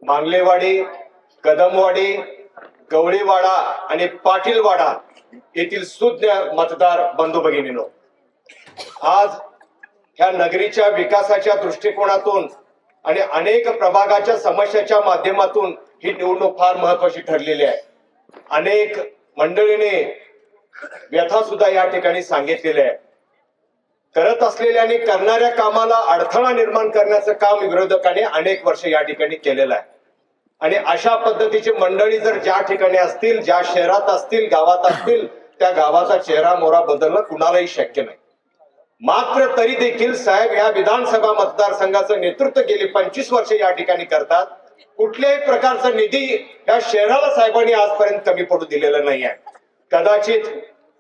मांगलेवाडी, कदमवाडी, गवळीवाडा आणि पाटीलवाडा येथील सुज्ञ मतदार बंधू भगिनींनो, आज ह्या नगरीच्या विकासाच्या दृष्टिकोनातून आणि अनेक प्रभागाच्या समस्याच्या माध्यमातून ही निवडणूक फार महत्वाची ठरलेली आहे. अनेक मंडळीने व्यथा सुद्धा या ठिकाणी सांगितलेले आहे. करत असलेल्या आणि करणाऱ्या कामाला अडथळा निर्माण करण्याचं काम विरोधकांनी अनेक वर्ष या ठिकाणी केलेलं आहे. आणि अशा पद्धतीची मंडळी जर ज्या ठिकाणी असतील, ज्या शहरात असतील, गावात असतील, त्या गावाचा चेहरा मोहरा बदलणं कुणालाही शक्य नाही. मात्र तरी देखील साहेब या विधानसभा मतदारसंघाचं नेतृत्व गेली 25 वर्ष या ठिकाणी करतात. कुठल्याही प्रकारचा निधी या शहराला साहेबांनी आजपर्यंत कमी पडू दिलेला नाही आहे. कदाचित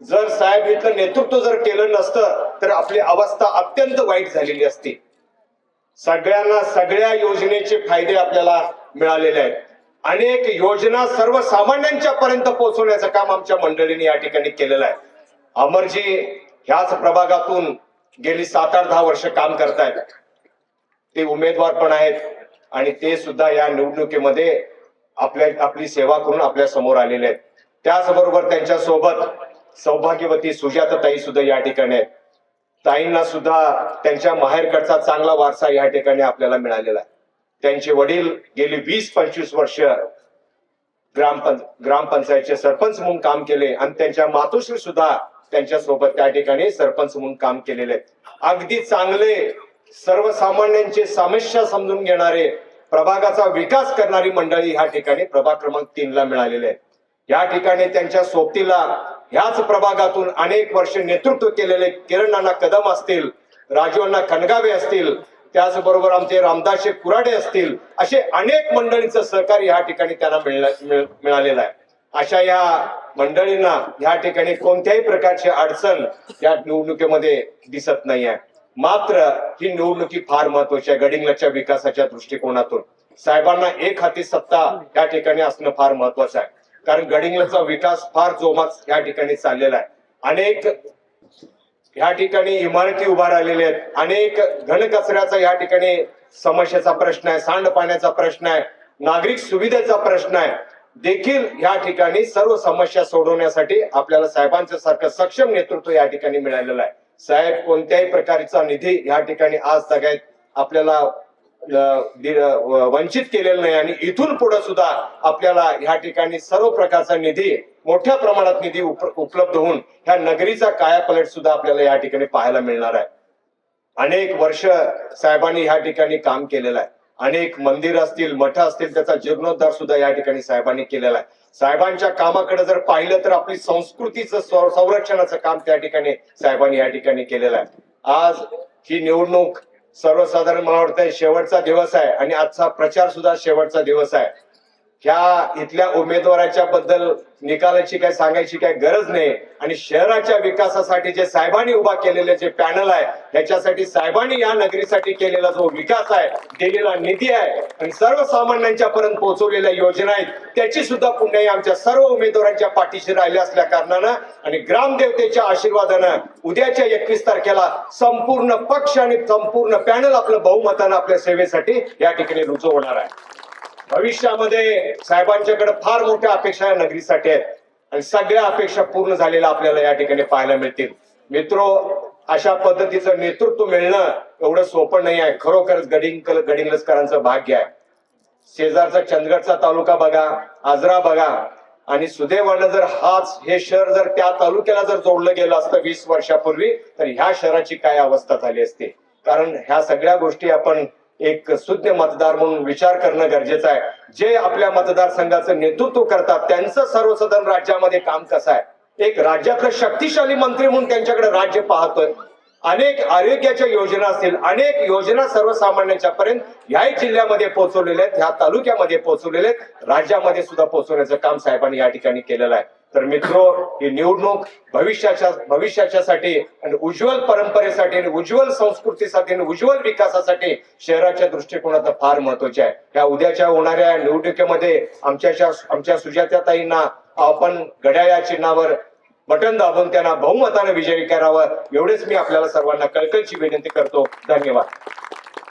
जर साहेब इथलं नेतृत्व जर केलं नसतं तर आपली अवस्था अत्यंत वाईट झालेली असती. सगळ्यांना सगळ्या योजनेचे फायदे आपल्याला मिळालेले आहेत. अनेक योजना सर्वसामान्यांच्या पर्यंत पोहोचवण्याचं काम आमच्या मंडळीने या ठिकाणी केलेलं आहे. अमरजी ह्याच प्रभागातून गेली 7-8-10 वर्ष काम करतायत. ते उमेदवार पण आहेत आणि ते सुद्धा या निवडणुकीमध्ये आपली सेवा करून आपल्या समोर आलेले आहेत. त्याचबरोबर त्यांच्या सोबत सौभाग्यवती सुजाताताई सुद्धा या ठिकाणी आहेत. ताईंना सुद्धा त्यांच्या माहेरकडचा चांगला वारसा या ठिकाणी आपल्याला मिळालेला आहे. त्यांचे वडील गेली 20-25 वर्ष ग्रामपंचायतचे सरपंच म्हणून काम केले आणि त्यांच्या मातोश्री सुद्धा त्यांच्या सोबत त्या ठिकाणी सरपंच म्हणून काम केलेले आहेत. अगदी चांगले सर्वसामान्यांची समस्या समजून घेणारे, प्रभागाचा विकास करणारी मंडळी ह्या ठिकाणी प्रभाग क्रमांक 3 ला मिळालेले आहे. या ठिकाणी त्यांच्या सोबतीला ह्याच प्रभागातून अनेक वर्ष नेतृत्व केलेले किरण नाना कदम असतील, राजू अण्णा खणगावे असतील, त्याचबरोबर आमचे रामदास कुराडे असतील, असे अनेक मंडळींचं सहकार्य या ठिकाणी त्यांना मिळालेलं आहे. अशा या मंडळींना या ठिकाणी कोणत्याही प्रकारची अडचण या निवडणुकीमध्ये दिसत नाही आहे. मात्र ही निवडणुकी फार महत्वाची आहे. गडिंग्लजच्या विकासाच्या दृष्टिकोनातून साहेबांना एक हाती सत्ता या ठिकाणी असणं फार महत्वाचं आहे. कारण गडिंग्लजचा विकास फार जोमात या ठिकाणी चाललेला आहे. अनेक या ठिकाणी इमारती उभा राहिलेल्या आहेत. अनेक घनकचऱ्याचा या ठिकाणी समस्येचा प्रश्न आहे, सांडपाण्याचा प्रश्न आहे, नागरिक सुविधेचा प्रश्न आहे. देखील या ठिकाणी सर्व समस्या सोडवण्यासाठी आपल्याला साहेबांचं सारखं सक्षम नेतृत्व या ठिकाणी मिळालेलं आहे. साहेब कोणत्याही प्रकारचा निधी या ठिकाणी आज सगळ्यात आपल्याला वंचित केलेलं नाही आणि इथून पुढे सुद्धा आपल्याला या ठिकाणी सर्व प्रकारचा निधी, मोठ्या प्रमाणात निधी उपलब्ध होऊन ह्या नगरीचा कायापालट सुद्धा आपल्याला या ठिकाणी पाहायला मिळणार आहे. अनेक वर्ष साहेबांनी या ठिकाणी काम केलेलं आहे. अनेक मंदिर असतील, मठ असतील, त्याचा जीर्णोद्धार सुद्धा या ठिकाणी साहेबांनी केलेला आहे. साहेबांच्या कामाकडे जर पाहिलं तर आपली संस्कृतीचं संरक्षणाचं काम त्या ठिकाणी साहेबांनी या ठिकाणी केलेलं आहे. आज ही निवडणूक सर्वसाधारण मला वाटतं शेवटचा दिवस आहे आणि आजचा प्रचार सुद्धा शेवटचा दिवस आहे. ह्या इथल्या उमेदवाराच्या बद्दल निकालाची काय सांगायची काय गरज नाही. आणि शहराच्या विकासासाठी जे साहेबांनी उभा केलेले जे पॅनल आहे, त्याच्यासाठी साहेबांनी या नगरीसाठी केलेला जो विकास आहे, दिलेला निधी आहे आणि सर्वसामान्यांच्या पर्यंत पोहोचवलेल्या योजना आहेत, त्याची सुद्धा पुण्याई आमच्या सर्व उमेदवारांच्या पाठीशी राहिल्या असल्या कारणानं आणि ग्रामदेवतेच्या आशीर्वादानं उद्याच्या 21 तारखेला संपूर्ण पक्ष आणि संपूर्ण पॅनल आपलं बहुमतानं आपल्या सेवेसाठी या ठिकाणी रुजू होणार आहे. भविष्यामध्ये साहेबांच्याकडे फार मोठ्या अपेक्षा या नगरीसाठी आहेत आणि सगळ्या अपेक्षा पूर्ण झालेल्या आपल्याला या ठिकाणी पाहायला मिळतील. मित्रो, अशा पद्धतीचं नेतृत्व मिळणं एवढं सोपं नाही आहे. खरोखरच गडिंग्लजकरांचं भाग्य आहे. शेजारचा चंदगडचा तालुका बघा, आजरा बघा आणि सुदैवानं जर हे शहर जर त्या तालुक्याला जर जोडलं गेलं असतं 20 वर्षापूर्वी तर ह्या शहराची काय अवस्था झाली असते. कारण ह्या सगळ्या गोष्टी आपण एक सुज्ञ मतदार म्हणून विचार करणं गरजेचं आहे. जे आपल्या मतदारसंघाचं नेतृत्व करतात त्यांचं सर्वसाधारण राज्यामध्ये काम कसं आहे, एक राज्यातलं शक्तिशाली मंत्री म्हणून त्यांच्याकडे राज्य पाहतोय. अनेक आरोग्याच्या योजना असतील, अनेक योजना सर्वसामान्यांच्या पर्यंत ह्याही जिल्ह्यामध्ये पोहोचवलेल्या आहेत, ह्या तालुक्यामध्ये पोहोचवलेले आहेत, राज्यामध्ये सुद्धा पोहोचवण्याचं काम साहेबांनी या ठिकाणी केलेलं आहे. तर मित्रो, ही निवडणूक भविष्याच्यासाठी आणि उज्ज्वल परंपरेसाठी आणि उज्ज्वल संस्कृतीसाठी आणि उज्ज्वल विकासासाठी शहराच्या दृष्टिकोनात फार महत्वाची आहे. या उद्याच्या होणाऱ्या निवडणुकीमध्ये आमच्या सुजाताताईंना आपण घड्याळ्या चिन्हावर बटन दाबून त्यांना बहुमताने विजयी करावं, एवढेच मी आपल्याला सर्वांना कळकळीची विनंती करतो. धन्यवाद.